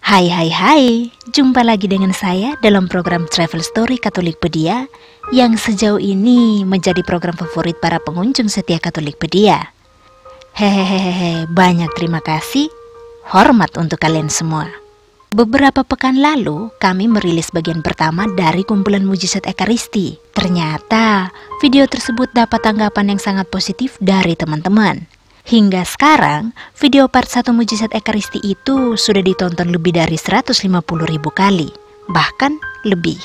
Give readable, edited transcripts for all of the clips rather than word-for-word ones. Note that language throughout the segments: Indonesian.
Hai hai hai, jumpa lagi dengan saya dalam program Travel Story Katolikpedia yang sejauh ini menjadi program favorit para pengunjung setia Katolikpedia. Hehehehe, banyak terima kasih, hormat untuk kalian semua. Beberapa pekan lalu, kami merilis bagian pertama dari kumpulan mujizat Ekaristi. Ternyata, video tersebut dapat tanggapan yang sangat positif dari teman-teman. Hingga sekarang, video part 1 mujizat Ekaristi itu sudah ditonton lebih dari 150.000 kali, bahkan lebih.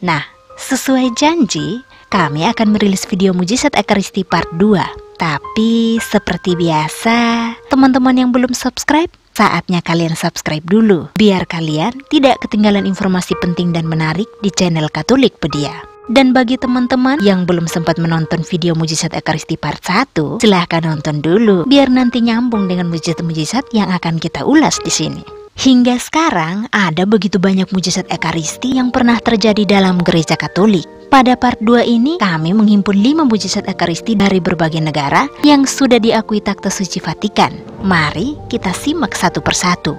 Nah, sesuai janji, kami akan merilis video mujizat Ekaristi part 2. Tapi seperti biasa, teman-teman yang belum subscribe, saatnya kalian subscribe dulu, biar kalian tidak ketinggalan informasi penting dan menarik di channel Katolikpedia. Dan bagi teman-teman yang belum sempat menonton video mujizat Ekaristi part 1, silahkan nonton dulu biar nanti nyambung dengan mujizat-mujizat yang akan kita ulas di sini. Hingga sekarang ada begitu banyak mujizat Ekaristi yang pernah terjadi dalam gereja Katolik. Pada part 2 ini kami menghimpun 5 mujizat Ekaristi dari berbagai negara yang sudah diakui Takhta Suci Vatikan. Mari kita simak satu persatu.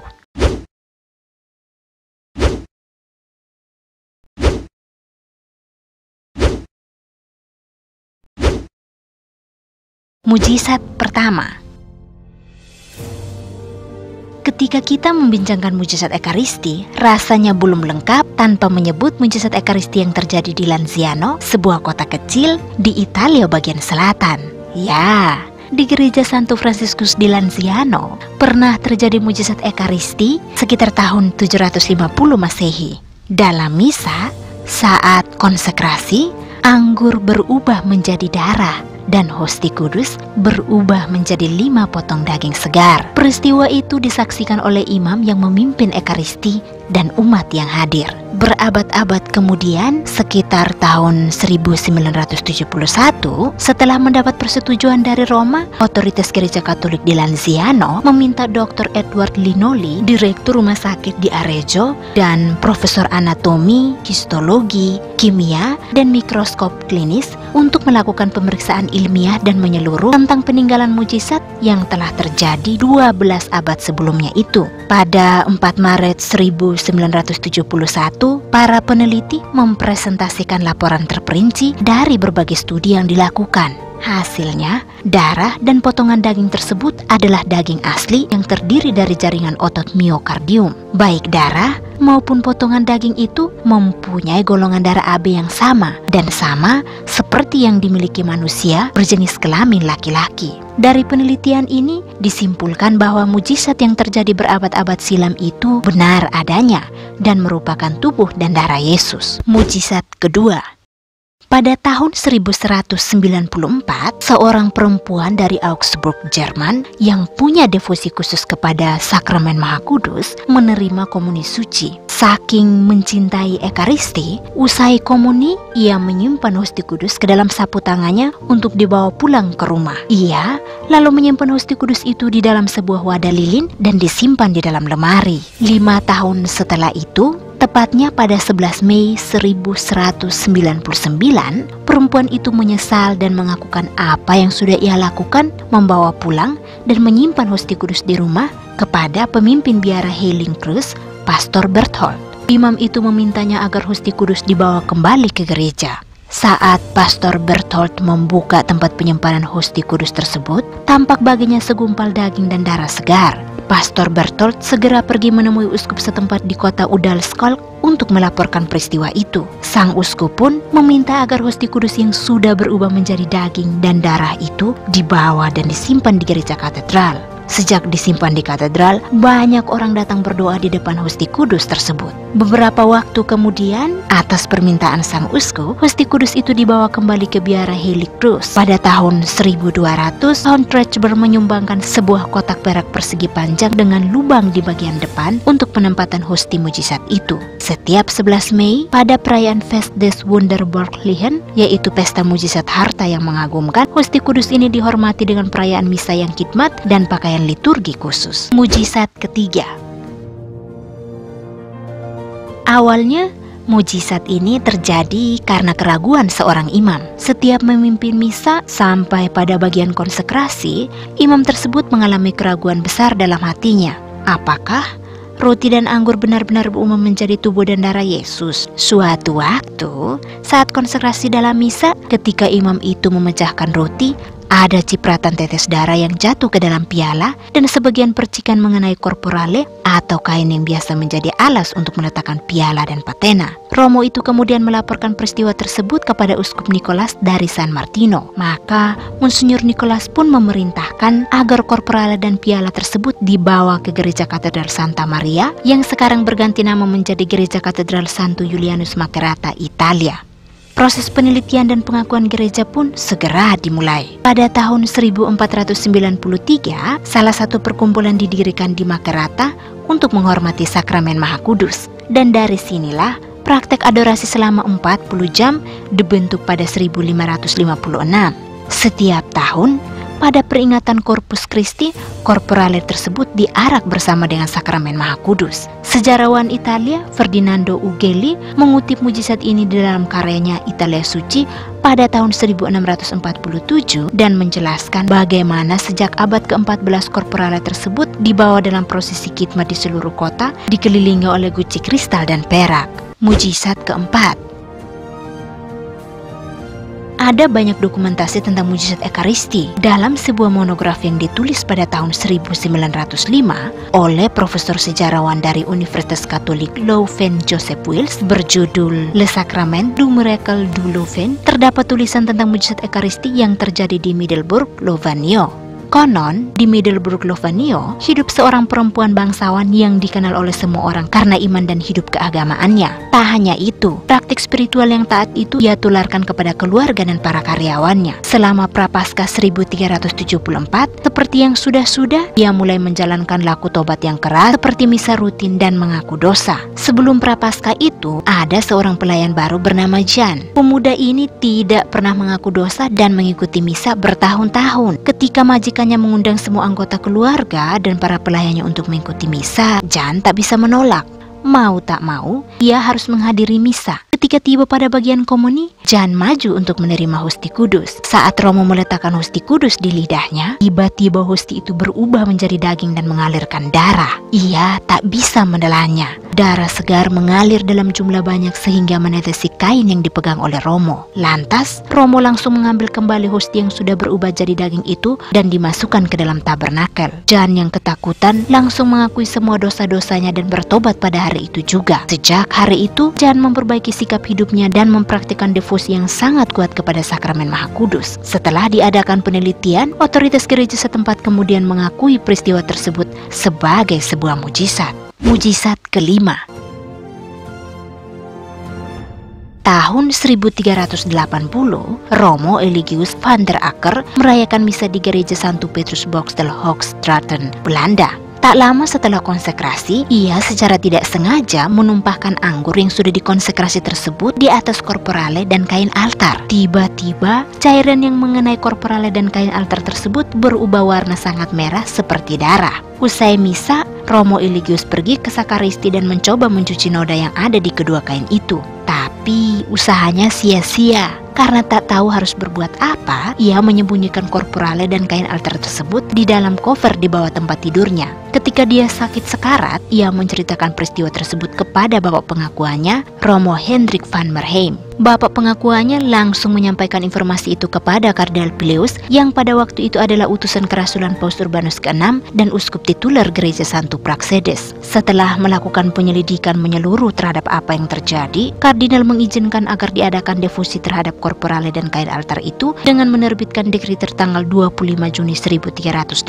Mujizat pertama. Ketika kita membincangkan mujizat Ekaristi, rasanya belum lengkap tanpa menyebut mujizat Ekaristi yang terjadi di Lanciano, sebuah kota kecil di Italia bagian selatan. Ya, di gereja Santo Fransiskus di Lanciano pernah terjadi mujizat Ekaristi sekitar tahun 750 Masehi. Dalam misa, saat konsekrasi, anggur berubah menjadi darah dan hosti kudus berubah menjadi 5 potong daging segar. Peristiwa itu disaksikan oleh imam yang memimpin Ekaristi dan umat yang hadir. Berabad-abad kemudian, sekitar tahun 1971, setelah mendapat persetujuan dari Roma, otoritas gereja Katolik di Lanciano meminta Dr. Edward Linoli, direktur rumah sakit di Arezzo, dan profesor anatomi, histologi, kimia, dan mikroskop klinis untuk melakukan pemeriksaan ilmiah dan menyeluruh tentang peninggalan mujizat yang telah terjadi 12 abad sebelumnya itu. Pada 4 Maret 1971, para peneliti mempresentasikan laporan terperinci dari berbagai studi yang dilakukan. Hasilnya, darah dan potongan daging tersebut adalah daging asli yang terdiri dari jaringan otot miokardium. Baik darah maupun potongan daging itu mempunyai golongan darah AB yang sama dan sama seperti yang dimiliki manusia berjenis kelamin laki-laki. Dari penelitian ini disimpulkan bahwa mujizat yang terjadi berabad-abad silam itu benar adanya dan merupakan tubuh dan darah Yesus. Mujizat kedua. Pada tahun 1194, seorang perempuan dari Augsburg, Jerman yang punya devosi khusus kepada sakramen Maha Kudus menerima komuni suci. Saking mencintai Ekaristi, usai komuni, ia menyimpan hosti kudus ke dalam sapu tangannya untuk dibawa pulang ke rumah. Ia lalu menyimpan hosti kudus itu di dalam sebuah wadah lilin dan disimpan di dalam lemari. 5 tahun setelah itu, tepatnya pada 11 Mei 1199, perempuan itu menyesal dan mengakukan apa yang sudah ia lakukan, membawa pulang dan menyimpan hosti kudus di rumah kepada pemimpin biara Heiligen Kreuz, Pastor Berthold. Imam itu memintanya agar hosti kudus dibawa kembali ke gereja. Saat Pastor Berthold membuka tempat penyimpanan hosti kudus tersebut, tampak baginya segumpal daging dan darah segar. Pastor Berthold segera pergi menemui uskup setempat di kota Udalskolk untuk melaporkan peristiwa itu. Sang uskup pun meminta agar hosti kudus yang sudah berubah menjadi daging dan darah itu dibawa dan disimpan di gereja katedral. Sejak disimpan di katedral, banyak orang datang berdoa di depan hosti kudus tersebut. Beberapa waktu kemudian, atas permintaan sang uskup, hosti kudus itu dibawa kembali ke biara Heiligen Kreuz. Pada tahun 1200, Count Rechber menyumbangkan sebuah kotak perak persegi panjang dengan lubang di bagian depan untuk penempatan hosti mujizat itu. Setiap 11 Mei, pada perayaan Fest des Wunderbarlichen, yaitu pesta mujizat harta yang mengagumkan, hosti kudus ini dihormati dengan perayaan misa yang khidmat dan pakaian liturgi khusus. Mujizat ketiga. Awalnya, mujizat ini terjadi karena keraguan seorang imam. Setiap memimpin misa sampai pada bagian konsekrasi, imam tersebut mengalami keraguan besar dalam hatinya. Apakah roti dan anggur benar-benar berubah menjadi tubuh dan darah Yesus? Suatu waktu, saat konsekrasi dalam misa, ketika imam itu memecahkan roti, ada cipratan tetes darah yang jatuh ke dalam piala dan sebagian percikan mengenai korporale atau kain yang biasa menjadi alas untuk meletakkan piala dan patena. Romo itu kemudian melaporkan peristiwa tersebut kepada Uskup Nicholas dari San Martino. Maka Monsinyur Nicholas pun memerintahkan agar korporale dan piala tersebut dibawa ke Gereja Katedral Santa Maria yang sekarang berganti nama menjadi Gereja Katedral Santo Julianus Macerata, Italia. Proses penelitian dan pengakuan gereja pun segera dimulai. Pada tahun 1493, salah satu perkumpulan didirikan di Macerata untuk menghormati sakramen Maha Kudus. Dan dari sinilah praktek adorasi selama 40 jam dibentuk pada 1556. Setiap tahun, pada peringatan Corpus Christi, korporale tersebut diarak bersama dengan sakramen Maha Kudus. Sejarawan Italia Ferdinando Ughelli mengutip mujizat ini di dalam karyanya Italia Suci pada tahun 1647 dan menjelaskan bagaimana sejak abad ke-14 korporale tersebut dibawa dalam prosesi khidmat di seluruh kota, dikelilingi oleh guci kristal dan perak. Mujizat keempat. Ada banyak dokumentasi tentang mujizat Ekaristi dalam sebuah monografi yang ditulis pada tahun 1905 oleh Profesor Sejarawan dari Universitas Katolik Leuven Joseph Wills berjudul Le Sacrament du Miracle du Leuven. Terdapat tulisan tentang mujizat Ekaristi yang terjadi di Middelburg, Louvain. Konon, di Middelburg, Louvain, hidup seorang perempuan bangsawan yang dikenal oleh semua orang karena iman dan hidup keagamaannya. Tak hanya itu, praktik spiritual yang taat itu ia tularkan kepada keluarga dan para karyawannya. Selama Prapaskah 1374, seperti yang sudah-sudah, ia mulai menjalankan laku tobat yang keras seperti misa rutin dan mengaku dosa. Sebelum Prapaskah itu, ada seorang pelayan baru bernama Jan. Pemuda ini tidak pernah mengaku dosa dan mengikuti misa bertahun-tahun. Ketika majikannya mengundang semua anggota keluarga dan para pelayannya untuk mengikuti misa, Jan tak bisa menolak. Mau tak mau, ia harus menghadiri misa. Ketika tiba pada bagian komuni, Jan maju untuk menerima hosti kudus. Saat Romo meletakkan hosti kudus di lidahnya, tiba-tiba hosti itu berubah menjadi daging dan mengalirkan darah. Ia tak bisa menelannya. Darah segar mengalir dalam jumlah banyak sehingga menetesi kain yang dipegang oleh Romo. Lantas, Romo langsung mengambil kembali hosti yang sudah berubah jadi daging itu dan dimasukkan ke dalam tabernakel. Jan yang ketakutan langsung mengakui semua dosa-dosanya dan bertobat pada hari itu juga. Sejak hari itu, Jan memperbaiki sikap hidupnya dan mempraktikkan devosi yang sangat kuat kepada sakramen Maha Kudus. Setelah diadakan penelitian, otoritas gereja setempat kemudian mengakui peristiwa tersebut sebagai sebuah mujizat. Mujizat kelima. Tahun 1380, Romo Eligius van der Akker merayakan misa di gereja Santo Petrus Boxtel Hoogstraten, Belanda. Tak lama setelah konsekrasi, ia secara tidak sengaja menumpahkan anggur yang sudah dikonsekrasi tersebut di atas korporale dan kain altar. Tiba-tiba, cairan yang mengenai korporale dan kain altar tersebut berubah warna sangat merah seperti darah. Usai misa, Romo Eligius pergi ke sakristi dan mencoba mencuci noda yang ada di kedua kain itu. Tapi usahanya sia-sia. Karena tak tahu harus berbuat apa, ia menyembunyikan korporale dan kain altar tersebut di dalam koper di bawah tempat tidurnya. Ketika dia sakit sekarat, ia menceritakan peristiwa tersebut kepada bapak pengakuannya, Romo Hendrik van Merheim. Bapak pengakuannya langsung menyampaikan informasi itu kepada Kardinal Pileus yang pada waktu itu adalah utusan kerasulan Paus Urbanus ke-6 dan uskup tituler gereja Santo Praxedes. Setelah melakukan penyelidikan menyeluruh terhadap apa yang terjadi, Kardinal mengizinkan agar diadakan devosi terhadap korporale dan kain altar itu dengan menerbitkan dekret tertanggal 25 Juni 1380.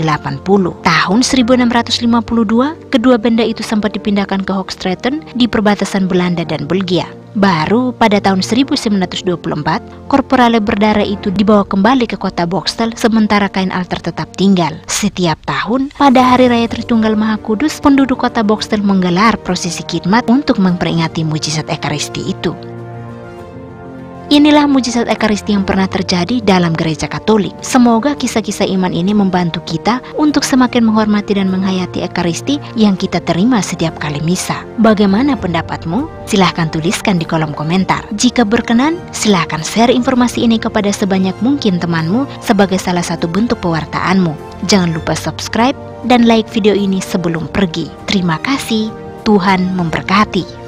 Tahun 1652, kedua benda itu sempat dipindahkan ke Hoogstraten di perbatasan Belanda dan Belgia. Baru pada tahun 1924, korporale berdarah itu dibawa kembali ke kota Boxtel, sementara kain altar tetap tinggal. Setiap tahun, pada Hari Raya Tritunggal Maha Kudus, penduduk kota Boxtel menggelar prosesi khidmat untuk memperingati mujizat Ekaristi itu. Inilah mujizat Ekaristi yang pernah terjadi dalam gereja Katolik. Semoga kisah-kisah iman ini membantu kita untuk semakin menghormati dan menghayati Ekaristi yang kita terima setiap kali misa. Bagaimana pendapatmu? Silahkan tuliskan di kolom komentar. Jika berkenan, silahkan share informasi ini kepada sebanyak mungkin temanmu sebagai salah satu bentuk pewartaanmu. Jangan lupa subscribe dan like video ini sebelum pergi. Terima kasih, Tuhan memberkati.